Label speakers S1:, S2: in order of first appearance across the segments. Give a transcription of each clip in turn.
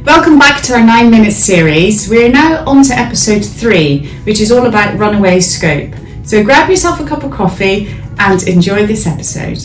S1: Welcome back to our 9-minute series. We're now on to episode 3, which is all about Runaway Scope. So grab yourself a cup of coffee and enjoy this episode.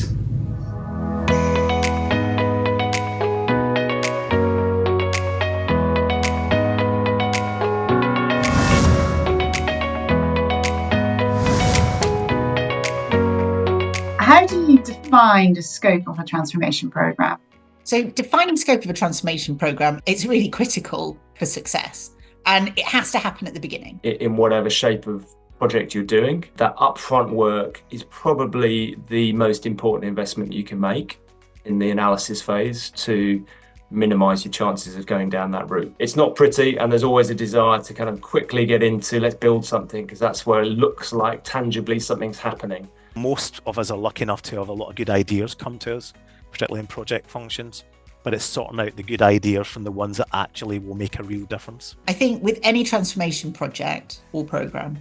S2: How do you define the scope of a transformation program?
S3: So defining scope of a transformation program is really critical for success, and it has to happen at the beginning.
S4: In whatever shape of project you're doing, that upfront work is probably the most important investment you can make in the analysis phase to minimize your chances of going down that route. It's not pretty, and there's always a desire to kind of quickly get into let's build something, because that's where it looks like tangibly something's happening.
S5: Most of us are lucky enough to have a lot of good ideas come to us, particularly in project functions, but it's sorting out the good ideas from the ones that actually will make a real difference.
S3: I think with any transformation project or program,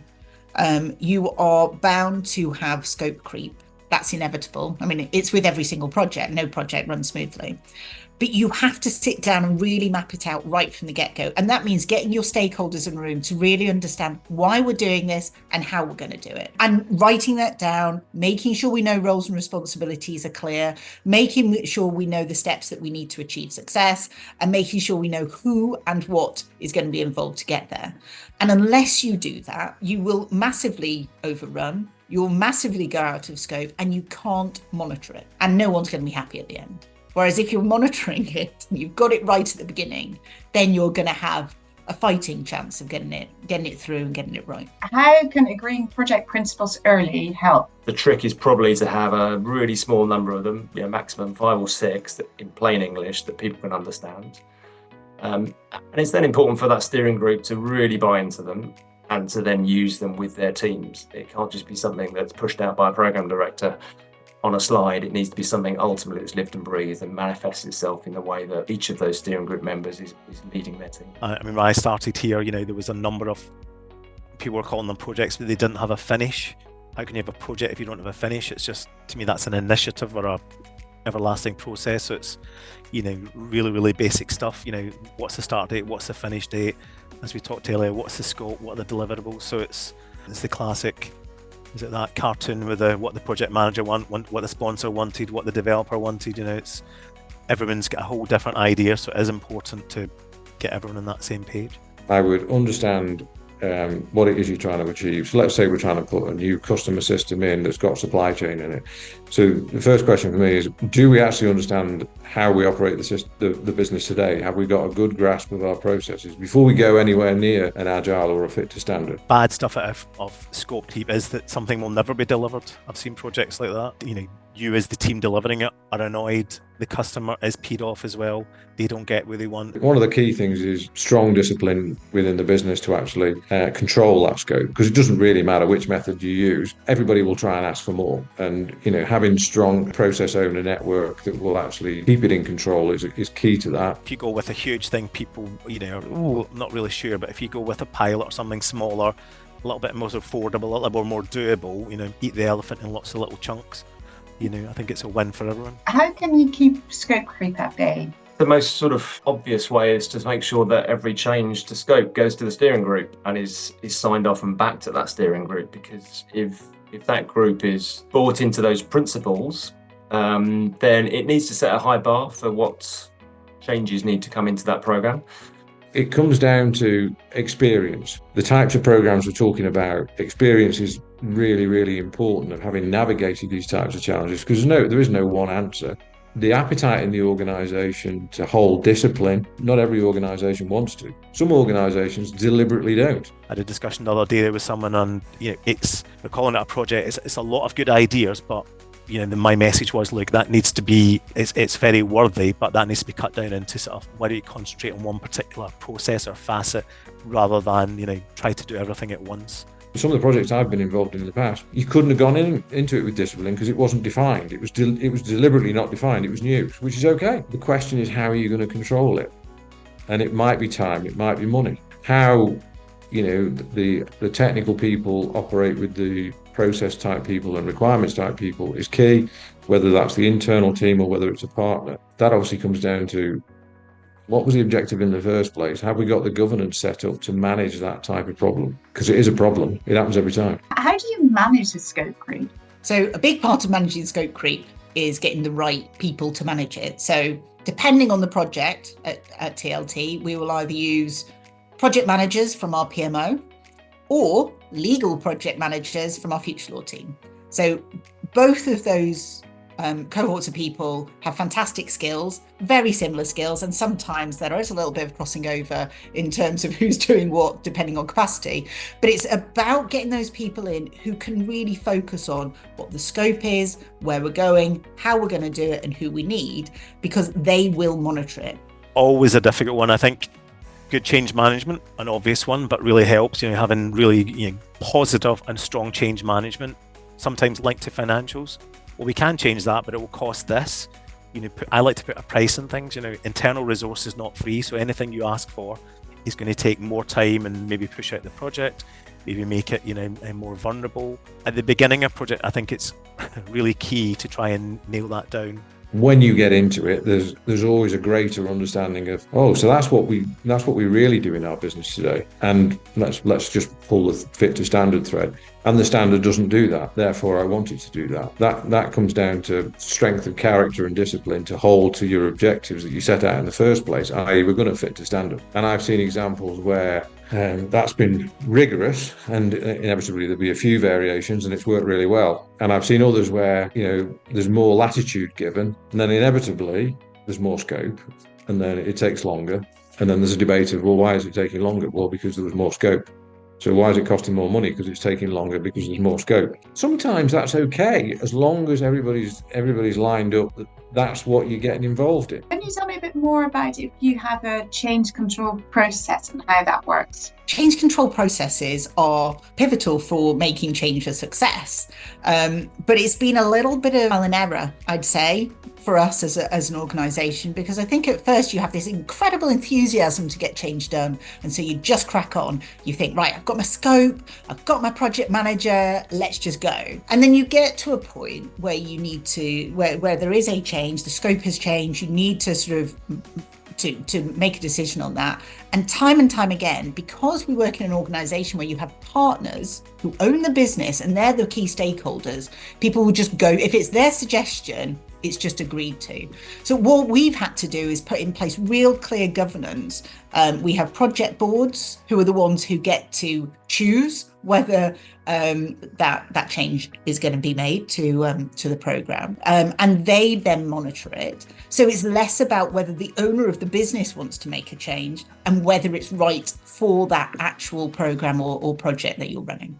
S3: you are bound to have scope creep. That's inevitable. I mean, it's with every single project. No project runs smoothly. But you have to sit down and really map it out right from the get-go. And that means getting your stakeholders in the room to really understand why we're doing this and how we're going to do it. And writing that down, making sure we know roles and responsibilities are clear, making sure we know the steps that we need to achieve success, and making sure we know who and what is going to be involved to get there. And unless you do that, you will massively overrun, you'll massively go out of scope, and you can't monitor it. And no one's going to be happy at the end. Whereas if you're monitoring it, and you've got it right at the beginning, then you're going to have a fighting chance of getting it through and getting it right.
S2: How can agreeing project principles early help?
S4: The trick is probably to have a really small number of them, maximum 5 or 6 that, in plain English, that people can understand. And it's then important for that steering group to really buy into them and to then use them with their teams. It can't just be something that's pushed out by a program director on a slide. It needs to be something ultimately that's lived and breathed and manifests itself in the way that each of those steering group members is leading their team.
S5: I mean, when I started here, there was a number of people were calling them projects, but they didn't have a finish. How can you have a project if you don't have a finish? It's just, to me, that's an initiative or a everlasting process. So it's, really, really basic stuff. What's the start date? What's the finish date? As we talked earlier, what's the scope? What are the deliverables? So it's the classic. Is it that cartoon with what the project manager what the sponsor wanted, what the developer wanted? It's everyone's got a whole different idea, so it is important to get everyone on that same page.
S6: I would understand what it is you're trying to achieve. So let's say we're trying to put a new customer system in that's got supply chain in it. So the first question for me is, do we actually understand how we operate the business today? Have we got a good grasp of our processes before we go anywhere near an agile or a fit to standard?
S5: Bad stuff of scope creep is that something will never be delivered. I've seen projects like that. You as the team delivering it are annoyed. The customer is peed off as well. They don't get what they want.
S6: One of the key things is strong discipline within the business to actually control that scope, because it doesn't really matter which method you use. Everybody will try and ask for more. And, having strong process owner network that will actually keep it in control is key to that.
S5: If you go with a huge thing, people, are not really sure, but if you go with a pilot or something smaller, a little bit more affordable, a little bit more doable, eat the elephant in lots of little chunks. I think it's a win for everyone.
S2: How can you keep scope creep at bay?
S4: The most sort of obvious way is to make sure that every change to scope goes to the steering group and is signed off and backed at that steering group, because if that group is bought into those principles, then it needs to set a high bar for what changes need to come into that program.
S6: It comes down to experience. The types of programs we're talking about, experience is really, really important of having navigated these types of challenges, because there is no one answer. The appetite in the organisation to hold discipline, not every organisation wants to. Some organisations deliberately don't.
S5: I had a discussion the other day with someone on, we're calling it a project. It's a lot of good ideas, but my message was, look, that needs to be, it's very worthy, but that needs to be cut down into sort of, why do you concentrate on one particular process or facet rather than, try to do everything at once.
S6: Some of the projects I've been involved in the past, you couldn't have gone into it with discipline because it wasn't defined. It was deliberately not defined. It was new, which is okay. The question is, how are you going to control it? And it might be time, it might be money. How, the technical people operate with the process type people and requirements type people is key, whether that's the internal team or whether it's a partner. That obviously comes down to What was the objective in the first place? Have we got the governance set up to manage that type of problem? Because it is a problem. It happens every time.
S2: How do you manage the scope creep?
S3: So a big part of managing scope creep is getting the right people to manage it. So depending on the project at TLT, we will either use project managers from our PMO or legal project managers from our future law team. So both of those cohorts of people have fantastic skills, very similar skills, and sometimes there is a little bit of crossing over in terms of who's doing what depending on capacity. But it's about getting those people in who can really focus on what the scope is, where we're going, how we're going to do it, and who we need, because they will monitor it.
S5: Always a difficult one, I think. Good change management, an obvious one, but really helps, having really positive and strong change management, sometimes linked to financials. Well, we can change that, but it will cost this. I like to put a price on things. Internal resource is not free, so anything you ask for is going to take more time and maybe push out the project, maybe make it, more vulnerable. At the beginning of a project, I think it's really key to try and nail that down.
S6: When you get into it, there's always a greater understanding of, so that's what we really do in our business today. And let's just pull the fit to standard thread. And the standard doesn't do that. Therefore, I want it to do that. That comes down to strength of character and discipline to hold to your objectives that you set out in the first place, i.e. we're going to fit to standard. And I've seen examples where that's been rigorous, and inevitably there'll be a few variations and it's worked really well. And I've seen others where, there's more latitude given, and then inevitably there's more scope, and then it takes longer. And then there's a debate of, why is it taking longer? Well, because there was more scope. So why is it costing more money? Because it's taking longer because there's more scope. Sometimes that's okay, as long as everybody's lined up that that's what you're getting involved in.
S2: Can you tell me a bit more about if you have a change control process and how that works?
S3: Change control processes are pivotal for making change a success. But it's been a little bit of trial and error, I'd say, for us as an organisation, because I think at first you have this incredible enthusiasm to get change done. And so you just crack on. You think, right, I've got my scope, I've got my project manager, let's just go. And then you get to a point where you need to, where there is a change, the scope has changed, you need to sort of to make a decision on that. And time again, because we work in an organisation where you have partners who own the business and they're the key stakeholders, people will just go, if it's their suggestion, it's just agreed to. So what we've had to do is put in place real clear governance. We have project boards who are the ones who get to choose whether that change is going to be made to the programme, and they then monitor it. So it's less about whether the owner of the business wants to make a change and whether it's right for that actual programme or project that you're running.